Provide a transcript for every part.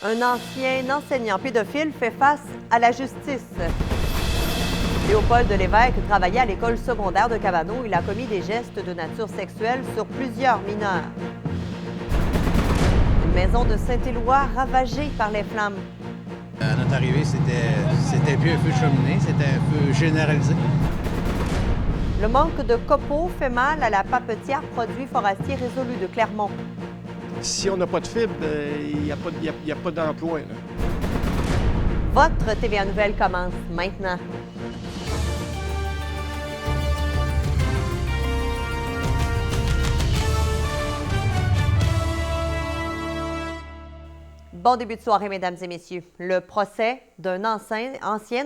Un ancien enseignant pédophile fait face à la justice. Léopold Lévesque travaillait à l'école secondaire de Cabaneau. Il a commis des gestes de nature sexuelle sur plusieurs mineurs. Une maison de Saint-Éloi ravagée par les flammes. À notre arrivée, c'était plus un feu de cheminée, c'était un feu généralisé. Le manque de copeaux fait mal à la papetière Produits forestiers résolus de Clermont. Si on n'a pas de fibre, il n'y a pas d'emploi. Là. Votre TVA Nouvelle commence maintenant. Bon début de soirée, mesdames et messieurs. Le procès d'un ancien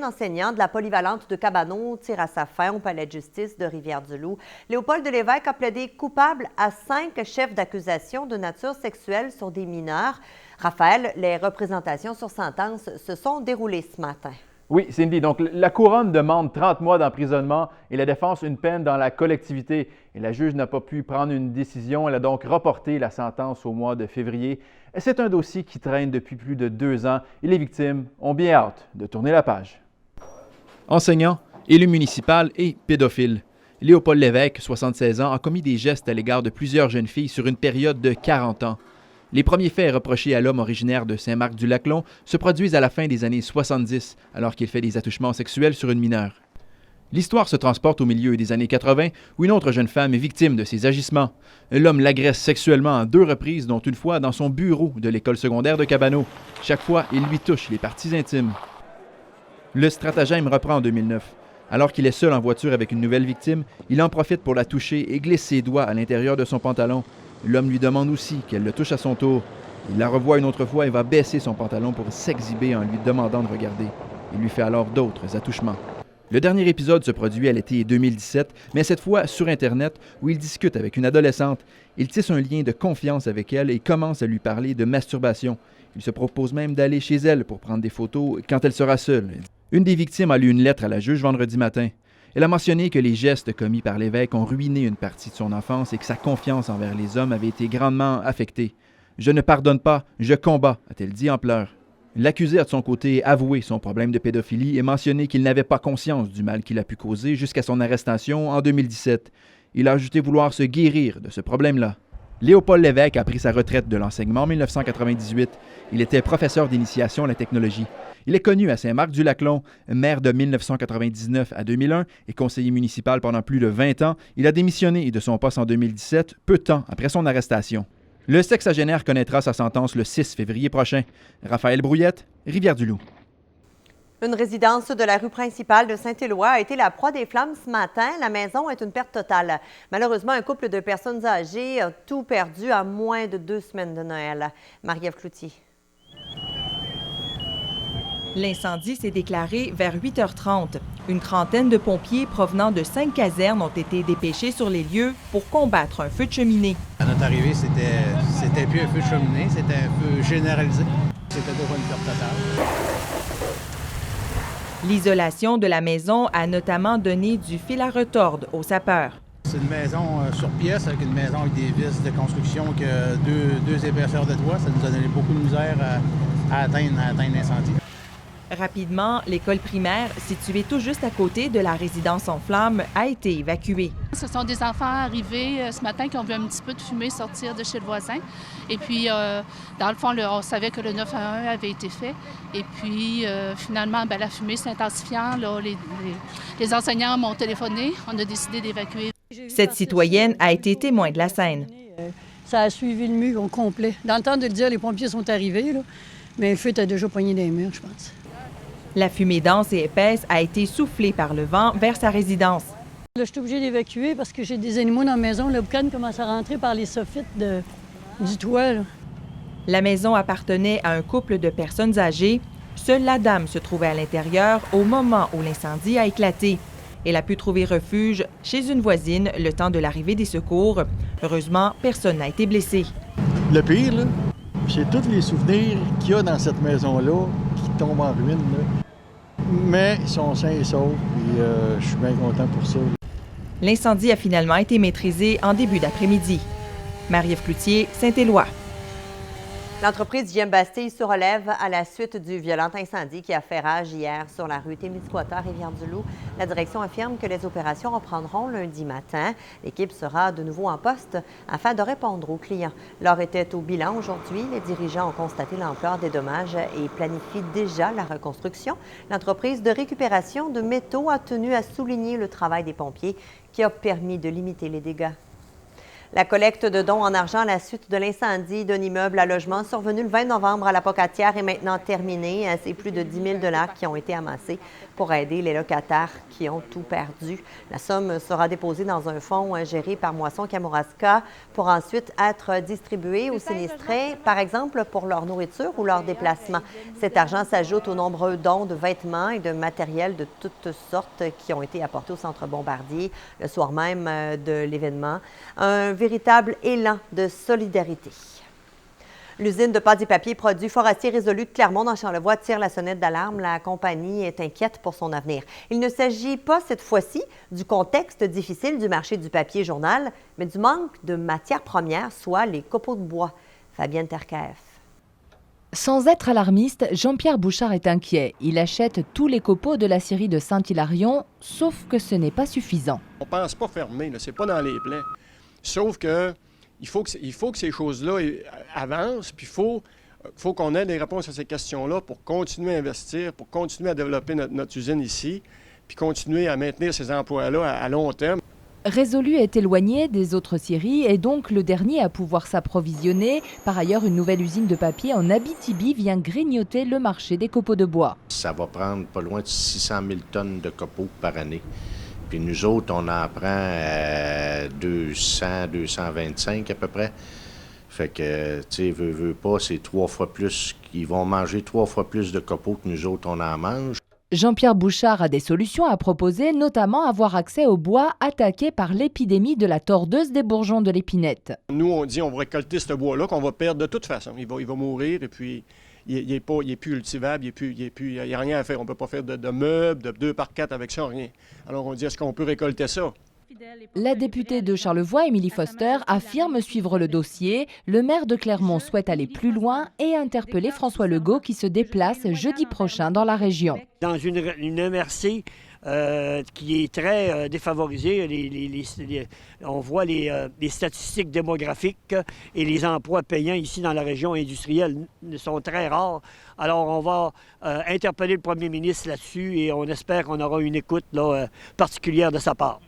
enseignant de la polyvalente de Cabaneau tire à sa fin au palais de justice de Rivière-du-Loup. Léopold Lévesque a plaidé coupable à 5 chefs d'accusation de nature sexuelle sur des mineurs. Raphaël, les représentations sur sentence se sont déroulées ce matin. Oui, Cindy. Donc, la couronne demande 30 mois d'emprisonnement et la défense une peine dans la collectivité. Et la juge n'a pas pu prendre une décision. Elle a donc reporté la sentence au mois de février. C'est un dossier qui traîne depuis plus de 2 ans et les victimes ont bien hâte de tourner la page. Enseignant, élu municipal et pédophile. Léopold Lévesque, 76 ans, a commis des gestes à l'égard de plusieurs jeunes filles sur une période de 40 ans. Les premiers faits reprochés à l'homme originaire de Saint-Marc-du-Laclon se produisent à la fin des années 70, alors qu'il fait des attouchements sexuels sur une mineure. L'histoire se transporte au milieu des années 80, où une autre jeune femme est victime de ces agissements. L'homme l'agresse sexuellement à 2 reprises, dont une fois dans son bureau de l'école secondaire de Cabaneau. Chaque fois, il lui touche les parties intimes. Le stratagème reprend en 2009. Alors qu'il est seul en voiture avec une nouvelle victime, il en profite pour la toucher et glisse ses doigts à l'intérieur de son pantalon. L'homme lui demande aussi qu'elle le touche à son tour. Il la revoit une autre fois et va baisser son pantalon pour s'exhiber en lui demandant de regarder. Il lui fait alors d'autres attouchements. Le dernier épisode se produit à l'été 2017, mais cette fois sur Internet, où il discute avec une adolescente. Il tisse un lien de confiance avec elle et commence à lui parler de masturbation. Il se propose même d'aller chez elle pour prendre des photos quand elle sera seule. Une des victimes a lu une lettre à la juge vendredi matin. Elle a mentionné que les gestes commis par Lévesque ont ruiné une partie de son enfance et que sa confiance envers les hommes avait été grandement affectée. « Je ne pardonne pas, je combats », a-t-elle dit en pleurs. L'accusé a de son côté avoué son problème de pédophilie et mentionné qu'il n'avait pas conscience du mal qu'il a pu causer jusqu'à son arrestation en 2017. Il a ajouté vouloir se guérir de ce problème-là. Léopold Lévesque a pris sa retraite de l'enseignement en 1998. Il était professeur d'initiation à la technologie. Il est connu à Saint-Marc-du-Laclon, maire de 1999 à 2001 et conseiller municipal pendant plus de 20 ans. Il a démissionné de son poste en 2017, peu de temps après son arrestation. Le sexagénaire connaîtra sa sentence le 6 février prochain. Raphaël Brouillette, Rivière-du-Loup. Une résidence de la rue principale de Saint-Éloi a été la proie des flammes ce matin. La maison est une perte totale. Malheureusement, un couple de personnes âgées a tout perdu à moins de 2 semaines de Noël. Marie-Ève Cloutier. L'incendie s'est déclaré vers 8h30. Une trentaine de pompiers provenant de 5 casernes ont été dépêchés sur les lieux pour combattre un feu de cheminée. À notre arrivée, c'était plus un feu de cheminée, c'était un feu généralisé. C'était déjà une perte totale. L'isolation de la maison a notamment donné du fil à retordre aux sapeurs. C'est une maison sur pièce avec une maison avec des vis de construction que deux épaisseurs de toit. Ça nous a donné beaucoup de misère à atteindre l'incendie. Rapidement, l'école primaire, située tout juste à côté de la résidence en flammes, a été évacuée. Ce sont des enfants arrivés ce matin qui ont vu un petit peu de fumée sortir de chez le voisin. Et puis, dans le fond, on savait que le 911 avait été fait. Et puis, finalement, la fumée s'intensifiant, les enseignants m'ont téléphoné. On a décidé d'évacuer. Cette citoyenne a été témoin de la scène. Ça a suivi le mur au complet. Dans le temps de le dire, les pompiers sont arrivés, là, mais le feu était déjà pogné dans les murs, je pense. La fumée dense et épaisse a été soufflée par le vent vers sa résidence. Là, je suis obligée d'évacuer parce que j'ai des animaux dans la maison. Le boucan commence à rentrer par les soffites du toit. Là. La maison appartenait à un couple de personnes âgées. Seule la dame se trouvait à l'intérieur au moment où l'incendie a éclaté. Elle a pu trouver refuge chez une voisine le temps de l'arrivée des secours. Heureusement, personne n'a été blessé. Le pire, là, c'est tous les souvenirs qu'il y a dans cette maison-là qui tombent en ruine. Là. Mais ils sont sains et saufs, et je suis bien content pour ça. L'incendie a finalement été maîtrisé en début d'après-midi. Marie-Ève Cloutier, Saint-Éloi. L'entreprise JM Bastille se relève à la suite du violent incendie qui a fait rage hier sur la rue Témiscouata, Rivière-du-Loup. La direction affirme que les opérations reprendront lundi matin. L'équipe sera de nouveau en poste afin de répondre aux clients. L'heure était au bilan aujourd'hui. Les dirigeants ont constaté l'ampleur des dommages et planifient déjà la reconstruction. L'entreprise de récupération de métaux a tenu à souligner le travail des pompiers qui a permis de limiter les dégâts. La collecte de dons en argent à la suite de l'incendie d'un immeuble à logement survenu le 20 novembre à la Pocatière est maintenant terminée. C'est plus de 10 000 $ qui ont été amassés pour aider les locataires qui ont tout perdu. La somme sera déposée dans un fonds géré par Moisson Kamouraska pour ensuite être distribuée aux sinistrés, par exemple pour leur nourriture ou leur déplacement. Cet argent s'ajoute aux nombreux dons de vêtements et de matériel de toutes sortes qui ont été apportés au Centre Bombardier le soir même de l'événement. Un véritable élan de solidarité. L'usine de pâte et papier produits forestiers résolus de Clermont dans Charlevoix tire la sonnette d'alarme. La compagnie est inquiète pour son avenir. Il ne s'agit pas cette fois-ci du contexte difficile du marché du papier journal, mais du manque de matières premières, soit les copeaux de bois. Fabienne Terkaef. Sans être alarmiste, Jean-Pierre Bouchard est inquiet. Il achète tous les copeaux de la scierie de Saint-Hilarion, sauf que ce n'est pas suffisant. On ne pense pas fermer, c'est pas dans les plans. Sauf que il faut que ces choses-là avancent, puis il faut qu'on ait des réponses à ces questions-là pour continuer à investir, pour continuer à développer notre usine ici, puis continuer à maintenir ces emplois-là à long terme. Résolu est éloigné des autres scieries et donc le dernier à pouvoir s'approvisionner. Par ailleurs, une nouvelle usine de papier en Abitibi vient grignoter le marché des copeaux de bois. Ça va prendre pas loin de 600 000 tonnes de copeaux par année. Puis nous autres, on en prend 200, 225 à peu près. Fait que, tu sais, veux pas, c'est 3 fois plus. Ils vont manger 3 fois plus de copeaux que nous autres, on en mange. Jean-Pierre Bouchard a des solutions à proposer, notamment avoir accès au bois attaqué par l'épidémie de la tordeuse des bourgeons de l'épinette. Nous, on dit on va récolter ce bois-là qu'on va perdre de toute façon. Il va mourir et puis il n'est plus cultivable, il n'y a rien à faire. On ne peut pas faire de meubles, de 2x4 avec ça, rien. Alors on dit est-ce qu'on peut récolter ça? La députée de Charlevoix, Émilie Foster, affirme suivre le dossier. Le maire de Clermont souhaite aller plus loin et interpeller François Legault qui se déplace jeudi prochain dans la région. Dans une MRC qui est très défavorisée, on voit les statistiques démographiques et les emplois payants ici dans la région industrielle sont très rares. Alors on va interpeller le premier ministre là-dessus et on espère qu'on aura une écoute particulière de sa part.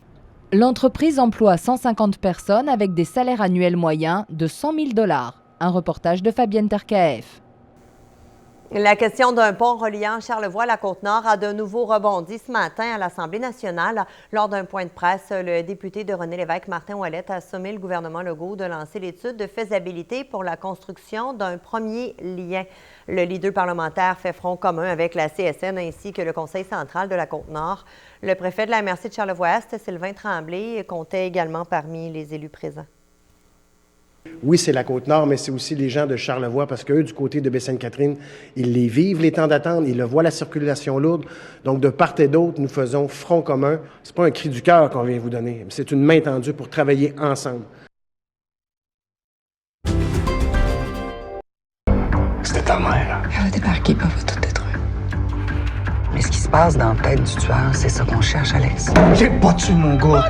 L'entreprise emploie 150 personnes avec des salaires annuels moyens de 100 000 $. Un reportage de Fabienne Terkaef. La question d'un pont reliant Charlevoix à la Côte-Nord a de nouveau rebondi ce matin à l'Assemblée nationale. Lors d'un point de presse, le député de René-Lévesque, Martin Ouellette, a sommé le gouvernement Legault de lancer l'étude de faisabilité pour la construction d'un premier lien. Le leader parlementaire fait front commun avec la CSN ainsi que le Conseil central de la Côte-Nord. Le préfet de la MRC de Charlevoix-Est, Sylvain Tremblay, comptait également parmi les élus présents. Oui, c'est la Côte-Nord, mais c'est aussi les gens de Charlevoix, parce qu'eux, du côté de Baie-Sainte-Catherine, ils les vivent, les temps d'attente, ils le voient, la circulation lourde. Donc, de part et d'autre, nous faisons front commun. C'est pas un cri du cœur qu'on vient vous donner, c'est une main tendue pour travailler ensemble. C'était ta mère. Elle va débarquer, puis elle va tout détruire. Mais ce qui se passe dans la tête du tueur, c'est ça qu'on cherche, Alex. J'ai pas tué mon gars.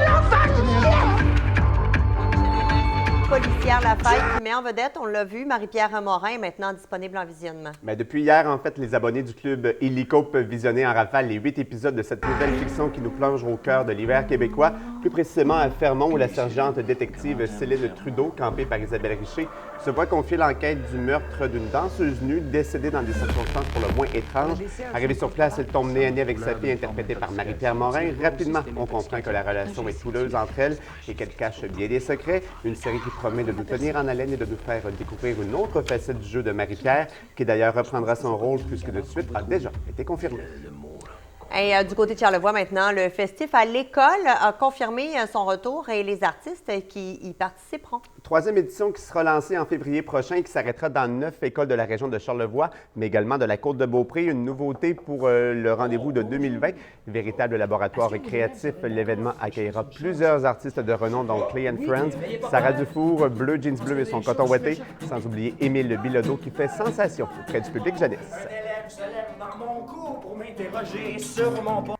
Policière Lafayette qui met en vedette, on l'a vu, Marie-Pierre Morin est maintenant disponible en visionnement. Mais depuis hier, en fait, les abonnés du club Illico peuvent visionner en rafale les 8 épisodes de cette nouvelle fiction qui nous plonge au cœur de l'hiver québécois, plus précisément à Fermont où la sergente détective Céline Trudeau, campée par Isabelle Richer, se voit confier l'enquête du meurtre d'une danseuse nue décédée dans des circonstances pour le moins étranges. Arrivée sur place, elle tombe nez à nez avec sa fille interprétée par Marie-Pierre Morin. Rapidement, on comprend que la relation est houleuse entre elles et qu'elle cache bien des secrets. Une série qui promet de nous tenir en haleine et de nous faire découvrir une autre facette du jeu de Marie-Pierre, qui d'ailleurs reprendra son rôle puisque de suite a déjà été confirmé. Et du côté de Charlevoix maintenant, le festif à l'école a confirmé son retour et les artistes qui y participeront. Troisième édition qui sera lancée en février prochain et qui s'arrêtera dans 9 écoles de la région de Charlevoix, mais également de la Côte-de-Beaupré. Une nouveauté pour le rendez-vous de 2020. Véritable laboratoire créatif, l'événement accueillera plusieurs artistes de renom, dont Clay & Friends, Sarah Dufour, Bleu Jeans Bleu et son coton ouaté, sans oublier Émile Bilodeau qui fait sensation auprès du public jeunesse. Se lève dans mon cou pour m'interroger sur mon pas.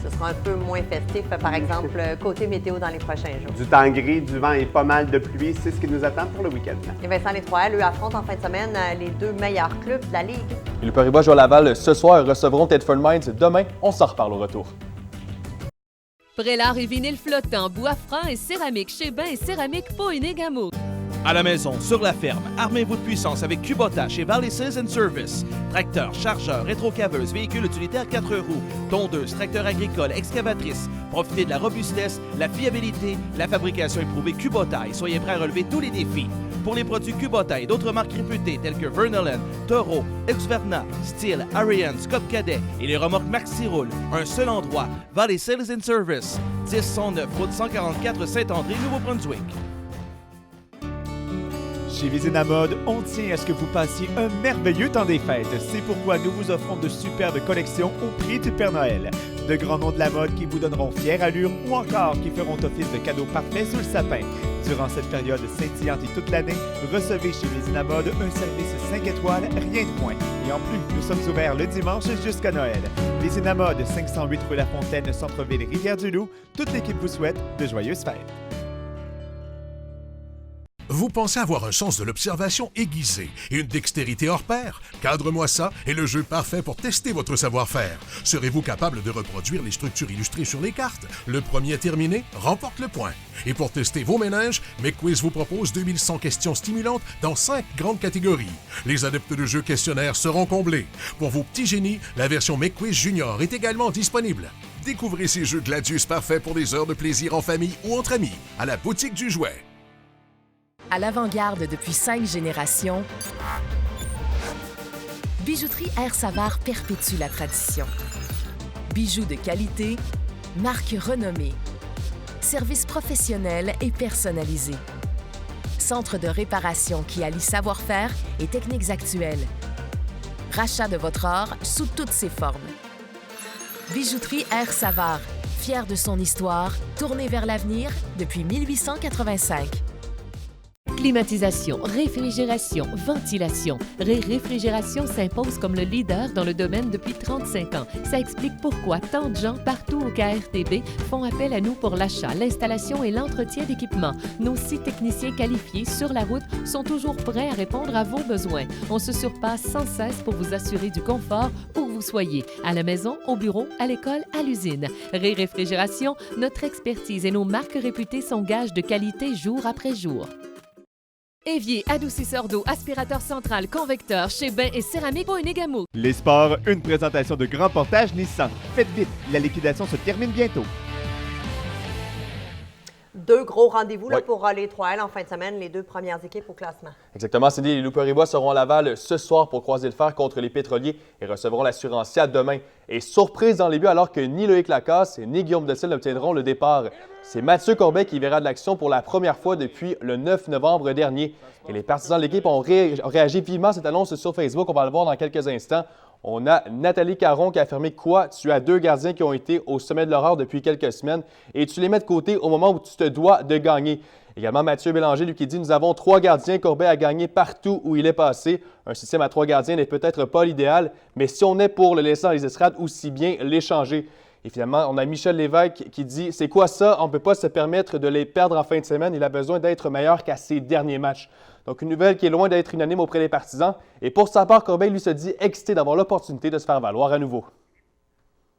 Ce sera un peu moins festif, par exemple, côté météo dans les prochains jours. Du temps gris, du vent et pas mal de pluie, c'est ce qui nous attend pour le week-end. Et Vincent, les Trois-L, eux, affrontent en fin de semaine les deux meilleurs clubs de la Ligue. Et le Paris-Bois joue à Laval ce soir et recevront Thetford Mines demain. On s'en reparle au retour. Prélard et vinyle flottant, bois franc et céramique chez Bain et Céramique Poinégamo. À la maison, sur la ferme, armez-vous de puissance avec Kubota chez Valley Sales & Service. Tracteurs, chargeurs, rétrocaveuses, véhicules utilitaires 4 roues, tondeuses, tracteurs agricoles, excavatrices. Profitez de la robustesse, la fiabilité, la fabrication éprouvée Kubota et soyez prêts à relever tous les défis. Pour les produits Kubota et d'autres marques réputées telles que Vernolen, Toro, Exverna, Steel, Ariane, Scott Cadet et les remorques Maxi Roule, un seul endroit, Valley Sales & Service, 1009 route 144 Saint-André, Nouveau-Brunswick. Chez Vizina Mode, on tient à ce que vous passiez un merveilleux temps des fêtes. C'est pourquoi nous vous offrons de superbes collections au prix du Père Noël. De grands noms de la mode qui vous donneront fière allure ou encore qui feront office de cadeaux parfaits sous le sapin. Durant cette période scintillante et toute l'année, recevez chez Vizina Mode un service 5 étoiles, rien de moins. Et en plus, nous sommes ouverts le dimanche jusqu'à Noël. Vizina Mode, 508 rue La Fontaine, Centre-Ville, Rivière-du-Loup. Toute l'équipe vous souhaite de joyeuses fêtes. Vous pensez avoir un sens de l'observation aiguisé et une dextérité hors pair? Cadre-moi ça est le jeu parfait pour tester votre savoir-faire. Serez-vous capable de reproduire les structures illustrées sur les cartes? Le premier terminé remporte le point. Et pour tester vos méninges, McQuiz vous propose 2100 questions stimulantes dans 5 grandes catégories. Les adeptes de jeux questionnaires seront comblés. Pour vos petits génies, la version McQuiz Junior est également disponible. Découvrez ces jeux Gladius parfaits pour des heures de plaisir en famille ou entre amis à la boutique du jouet. À l'avant-garde depuis 5 générations, Bijouterie Air Savard perpétue la tradition. Bijoux de qualité, marque renommée, service professionnel et personnalisé. Centre de réparation qui allie savoir-faire et techniques actuelles. Rachat de votre or sous toutes ses formes. Bijouterie Air Savard, fière de son histoire, tournée vers l'avenir depuis 1885. Climatisation, réfrigération, ventilation. Réfrigération s'impose comme le leader dans le domaine depuis 35 ans. Ça explique pourquoi tant de gens partout au KRTB font appel à nous pour l'achat, l'installation et l'entretien d'équipements. Nos 6 techniciens qualifiés sur la route sont toujours prêts à répondre à vos besoins. On se surpasse sans cesse pour vous assurer du confort où que vous soyez, à la maison, au bureau, à l'école, à l'usine. Réfrigération, notre expertise et nos marques réputées sont gages de qualité jour après jour. Évier, adoucisseur d'eau, aspirateur central, convecteur, chez Bain et Céramique Poinégamo. Les sports, une présentation de Grand Portage Nissan. Faites vite, la liquidation se termine bientôt. 2 gros rendez-vous là, pour les 3L en fin de semaine, les 2 premières équipes au classement. Exactement, Cindy. Les Loups-Paribois seront à Laval ce soir pour croiser le fer contre les Pétroliers et recevront l'Assurantia demain. Et surprise dans les buts, alors que ni Loïc Lacasse ni Guillaume Delcel n'obtiendront le départ. C'est Mathieu Corbet qui verra de l'action pour la première fois depuis le 9 novembre dernier. Et les partisans de l'équipe ont réagi vivement à cette annonce sur Facebook. On va le voir dans quelques instants. On a Nathalie Caron qui a affirmé quoi? Tu as 2 gardiens qui ont été au sommet de l'horreur depuis quelques semaines et tu les mets de côté au moment où tu te dois de gagner. Également Mathieu Bélanger, lui, qui dit « Nous avons 3 gardiens. Corbet a gagné partout où il est passé. Un système à 3 gardiens n'est peut-être pas l'idéal, mais si on est pour le laisser dans les estrades, aussi bien l'échanger. » Et finalement, on a Michel Lévesque qui dit « C'est quoi ça? On ne peut pas se permettre de les perdre en fin de semaine. Il a besoin d'être meilleur qu'à ses derniers matchs. » Donc, une nouvelle qui est loin d'être unanime auprès des partisans. Et pour sa part, Corbeil, lui, se dit excité d'avoir l'opportunité de se faire valoir à nouveau.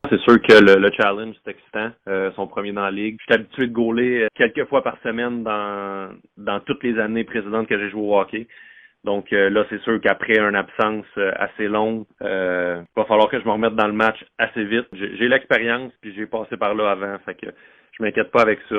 C'est sûr que le challenge, c'est excitant. Son premier dans la ligue. Je suis habitué de gauler quelques fois par semaine dans toutes les années précédentes que j'ai joué au hockey. Donc là, c'est sûr qu'après une absence assez longue, il va falloir que je me remette dans le match assez vite. J'ai l'expérience, puis j'ai passé par là avant, fait que je m'inquiète pas avec ça.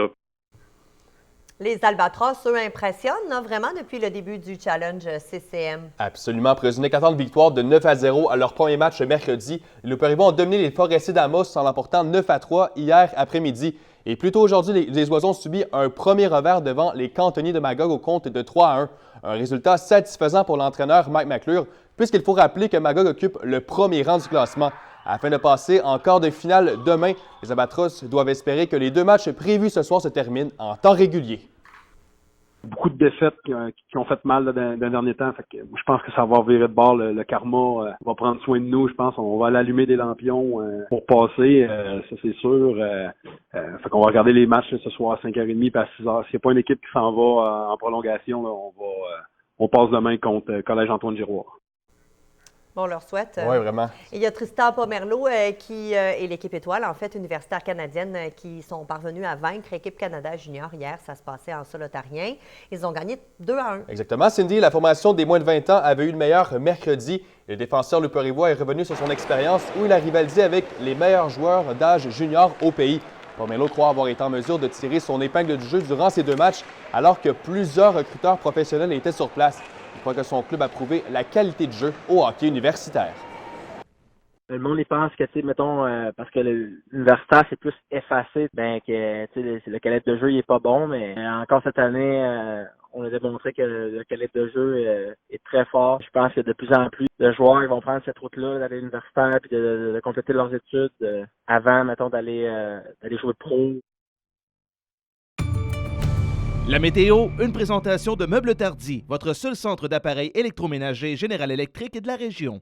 Les Albatros, eux, impressionnent vraiment depuis le début du challenge CCM. Absolument. Après une éclatante victoire de 9-0 à leur premier match mercredi, les Loups-Périgueux ont dominé les Forestiers d'Amos en l'emportant 9-3 hier après-midi. Et plus tôt aujourd'hui, les Oiseaux ont subi un premier revers devant les Cantonniers de Magog au compte de 3-1. Un résultat satisfaisant pour l'entraîneur Mike McClure, puisqu'il faut rappeler que Magog occupe le premier rang du classement. Afin de passer en quart de finale demain, les Albatros doivent espérer que les 2 matchs prévus ce soir se terminent en temps régulier. Beaucoup de défaites qui ont fait mal dans les derniers temps. Fait que, je pense que ça va virer de bord. Le karma va prendre soin de nous. Je pense qu'on va aller allumer des lampions pour passer. Ça, c'est sûr. Fait qu'on va regarder les matchs ce soir à 5h30 et à 6h. S'il n'y a pas une équipe qui s'en va en prolongation, là, on passe demain contre Collège Antoine Giroir. Bon, on leur souhaite. Oui, vraiment. Il y a Tristan Pomerleau et l'équipe étoile, en fait, universitaire canadienne, qui sont parvenus à vaincre l'équipe Canada Junior hier. Ça se passait en sol ontarien. Ils ont gagné 2-1. Exactement. Cindy, la formation des moins de 20 ans avait eu le meilleur mercredi. Le défenseur Loup-Périgueux est revenu sur son expérience où il a rivalisé avec les meilleurs joueurs d'âge junior au pays. Pomerleau croit avoir été en mesure de tirer son épingle du jeu durant ces 2 matchs, alors que plusieurs recruteurs professionnels étaient sur place. Il croit que son club a prouvé la qualité de jeu au hockey universitaire. Le monde y pense que, tu sais, mettons, parce que l'universitaire, c'est plus effacé, ben que, tu sais, le calibre de jeu, il est pas bon, mais encore cette année, on a démontré que le calibre de jeu est très fort. Je pense que de plus en plus de joueurs ils vont prendre cette route-là, d'aller à l'universitaire, puis de compléter leurs études avant, mettons, d'aller jouer pro. La météo, une présentation de Meubles Tardy, votre seul centre d'appareils électroménagers Général Electric et de la région.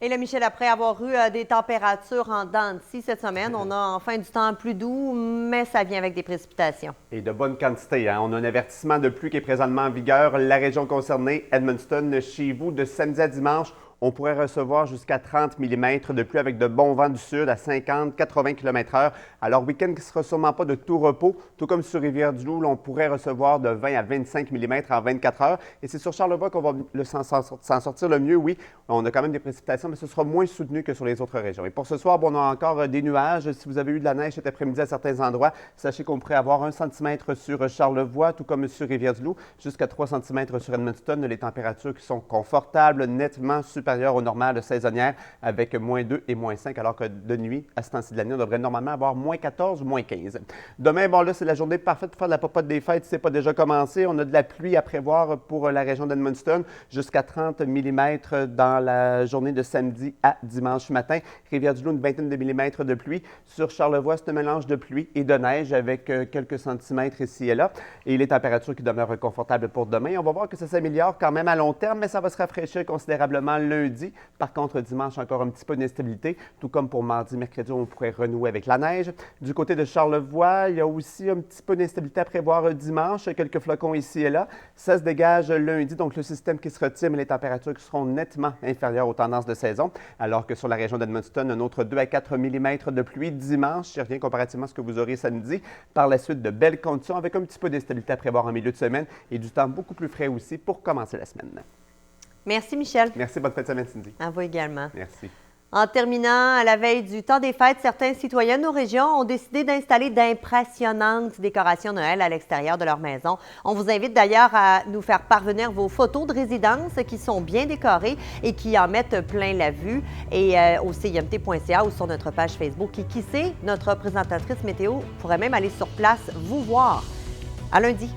Et là, Michel, après avoir eu des températures en dents de scie cette semaine, on a enfin du temps plus doux, mais ça vient avec des précipitations. Et de bonne quantité. On a un avertissement de pluie qui est présentement en vigueur. La région concernée, Edmundston, chez vous, de samedi à dimanche, on pourrait recevoir jusqu'à 30 mm de pluie avec de bons vents du sud à 50-80 km/h. Alors, week-end qui ne sera sûrement pas de tout repos, tout comme sur Rivière-du-Loup, on pourrait recevoir de 20 à 25 mm en 24 heures. Et c'est sur Charlevoix qu'on va s'en sortir le mieux, oui. On a quand même des précipitations, mais ce sera moins soutenu que sur les autres régions. Et pour ce soir, on a encore des nuages. Si vous avez eu de la neige cet après-midi à certains endroits, sachez qu'on pourrait avoir 1 cm sur Charlevoix, tout comme sur Rivière-du-Loup, jusqu'à 3 cm sur Edmundston. Les températures qui sont confortables, nettement supérieures au normal saisonnière, avec -2 et -5, alors que de nuit, à ce temps-ci de l'année, on devrait normalement avoir -14 ou -15. Demain, bon là, c'est la journée parfaite pour faire de la popote des fêtes si ce n'est pas déjà commencé. On a de la pluie à prévoir pour la région d'Edmundston, jusqu'à 30 mm dans la journée de samedi à dimanche matin. Rivière-du-Loup, une vingtaine de millimètres de pluie. Sur Charlevoix, c'est un mélange de pluie et de neige avec quelques centimètres ici et là. Et les températures qui demeurent confortables pour demain. On va voir que ça s'améliore quand même à long terme, mais ça va se rafraîchir considérablement lundi. Par contre, dimanche, encore un petit peu d'instabilité, tout comme pour mardi, mercredi, on pourrait renouer avec la neige. Du côté de Charlevoix, il y a aussi un petit peu d'instabilité à prévoir dimanche, quelques flocons ici et là. Ça se dégage lundi, donc le système qui se retire, mais les températures qui seront nettement inférieures aux tendances de saison, alors que sur la région d'Edmundston, un autre 2 à 4 mm de pluie dimanche, c'est rien comparativement à ce que vous aurez samedi. Par la suite, de belles conditions avec un petit peu d'instabilité à prévoir en milieu de semaine et du temps beaucoup plus frais aussi pour commencer la semaine. Merci, Michel. Merci, bonne fin de semaine, Cindy. À vous également. Merci. En terminant, à la veille du temps des fêtes, certains citoyens de nos régions ont décidé d'installer d'impressionnantes décorations Noël à l'extérieur de leur maison. On vous invite d'ailleurs à nous faire parvenir vos photos de résidence qui sont bien décorées et qui en mettent plein la vue, et au CIMT.ca ou sur notre page Facebook. Et qui sait, notre présentatrice météo pourrait même aller sur place vous voir. À lundi.